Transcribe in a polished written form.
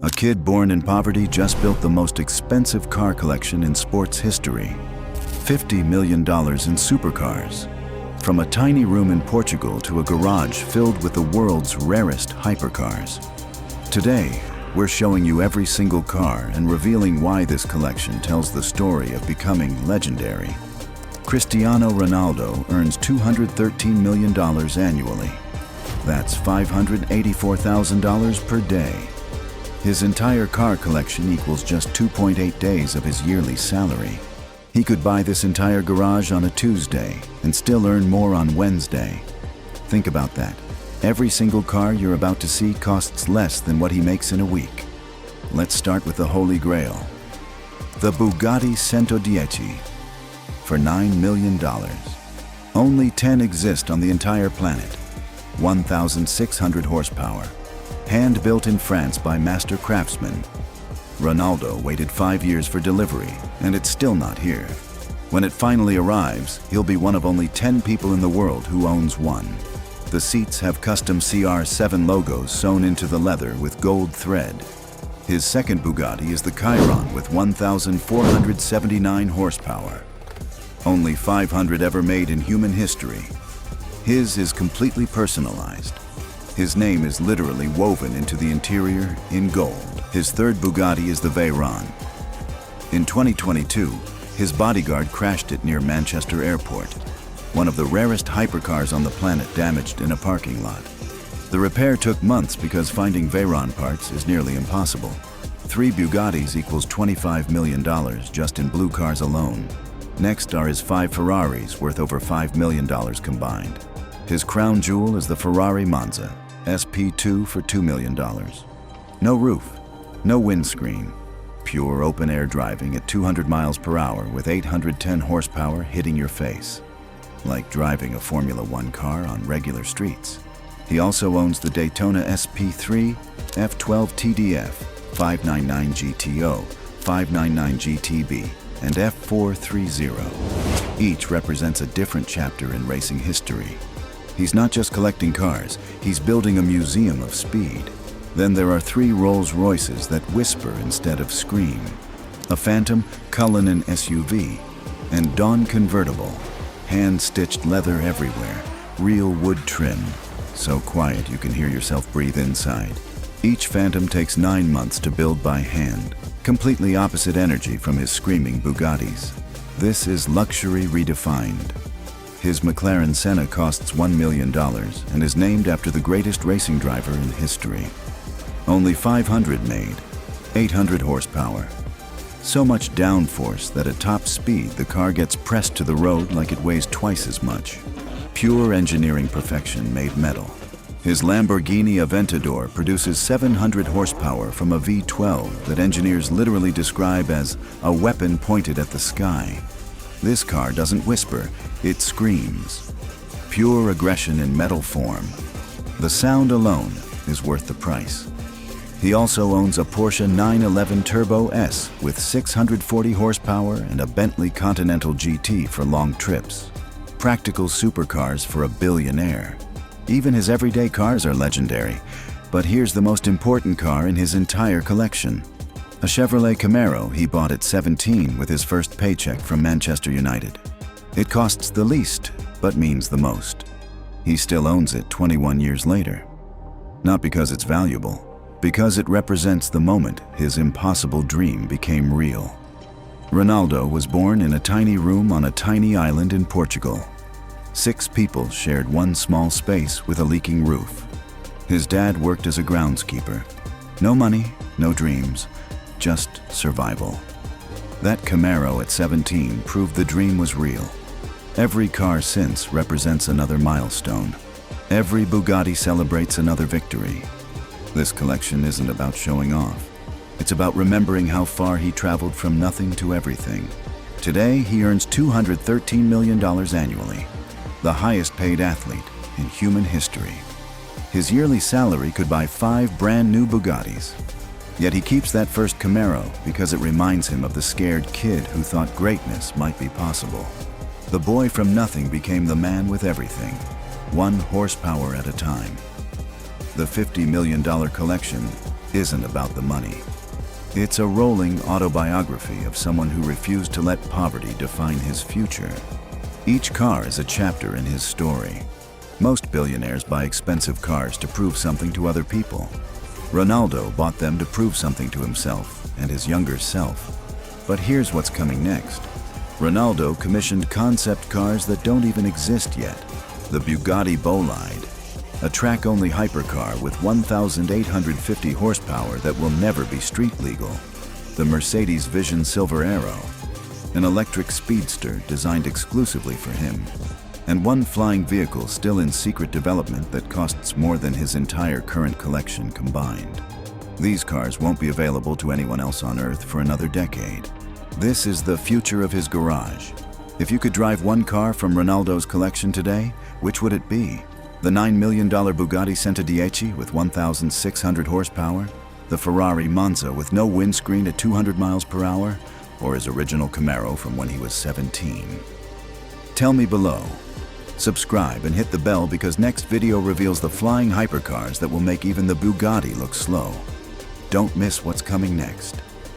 A kid born in poverty just built the most expensive car collection in sports history. $50 million in supercars. From a tiny room in Portugal to a garage filled with the world's rarest hypercars. Today, we're showing you every single car and revealing why this collection tells the story of becoming legendary. Cristiano Ronaldo earns $213 million annually. That's $584,000 per day. His entire car collection equals just 2.8 days of his yearly salary. He could buy this entire garage on a Tuesday and still earn more on Wednesday. Think about that. Every single car you're about to see costs less than what he makes in a week. Let's start with the Holy Grail. The Bugatti Centodieci. For $9 million. Only 10 exist on the entire planet. 1,600 horsepower. Hand-built in France by master craftsmen. Ronaldo waited 5 years for delivery, and it's still not here. When it finally arrives, he'll be one of only 10 people in the world who owns one. The seats have custom CR7 logos sewn into the leather with gold thread. His second Bugatti is the Chiron with 1,479 horsepower. Only 500 ever made in human history. His is completely personalized. His name is literally woven into the interior in gold. His third Bugatti is the Veyron. In 2022, his bodyguard crashed it near Manchester Airport, one of the rarest hypercars on the planet damaged in a parking lot. The repair took months because finding Veyron parts is nearly impossible. 3 Bugattis equals $25 million just in blue cars alone. Next are his 5 Ferraris worth over $5 million combined. His crown jewel is the Ferrari Monza SP2 for $2 million. No roof, no windscreen, pure open-air driving at 200 miles per hour with 810 horsepower hitting your face. Like driving a Formula One car on regular streets. He also owns the Daytona SP3, F12 TDF, 599 GTO, 599 GTB, and F430. Each represents a different chapter in racing history. He's not just collecting cars, he's building a museum of speed. Then there are 3 Rolls-Royces that whisper instead of scream. A Phantom Cullinan SUV, and Dawn convertible. Hand-stitched leather everywhere, real wood trim. So quiet you can hear yourself breathe inside. Each Phantom takes 9 months to build by hand. Completely opposite energy from his screaming Bugattis. This is luxury redefined. His McLaren Senna costs $1 million and is named after the greatest racing driver in history. Only 500 made, 800 horsepower. So much downforce that at top speed the car gets pressed to the road like it weighs twice as much. Pure engineering perfection made metal. His Lamborghini Aventador produces 700 horsepower from a V12 that engineers literally describe as a weapon pointed at the sky. This car doesn't whisper, it screams. Pure aggression in metal form. The sound alone is worth the price. He also owns a Porsche 911 Turbo S with 640 horsepower and a Bentley Continental GT for long trips. Practical supercars for a billionaire. Even his everyday cars are legendary, but here's the most important car in his entire collection. A Chevrolet Camaro he bought at 17 with his first paycheck from Manchester United. It costs the least, but means the most. He still owns it 21 years later. Not because it's valuable, because it represents the moment his impossible dream became real. Ronaldo was born in a tiny room on a tiny island in Portugal. 6 people shared one small space with a leaking roof. His dad worked as a groundskeeper. No money, no dreams, just survival. That Camaro at 17 proved the dream was real. Every car since represents another milestone. Every Bugatti celebrates another victory. This collection isn't about showing off. It's about remembering how far he traveled from nothing to everything. Today, he earns $213 million annually, the highest paid athlete in human history. His yearly salary could buy 5 brand new Bugattis. Yet he keeps that first Camaro because it reminds him of the scared kid who thought greatness might be possible. The boy from nothing became the man with everything, 1 horsepower at a time. The $50 million collection isn't about the money. It's a rolling autobiography of someone who refused to let poverty define his future. Each car is a chapter in his story. Most billionaires buy expensive cars to prove something to other people. Ronaldo bought them to prove something to himself and his younger self. But here's what's coming next. Ronaldo commissioned concept cars that don't even exist yet. The Bugatti Bolide, a track-only hypercar with 1,850 horsepower that will never be street legal. The Mercedes Vision Silver Arrow, an electric speedster designed exclusively for him. And one flying vehicle still in secret development that costs more than his entire current collection combined. These cars won't be available to anyone else on Earth for another decade. This is the future of his garage. If you could drive one car from Ronaldo's collection today, which would it be? The $9 million Bugatti Centodieci with 1,600 horsepower? The Ferrari Monza with no windscreen at 200 miles per hour? Or his original Camaro from when he was 17? Tell me below. Subscribe and hit the bell because next video reveals the flying hypercars that will make even the Bugatti look slow. Don't miss what's coming next.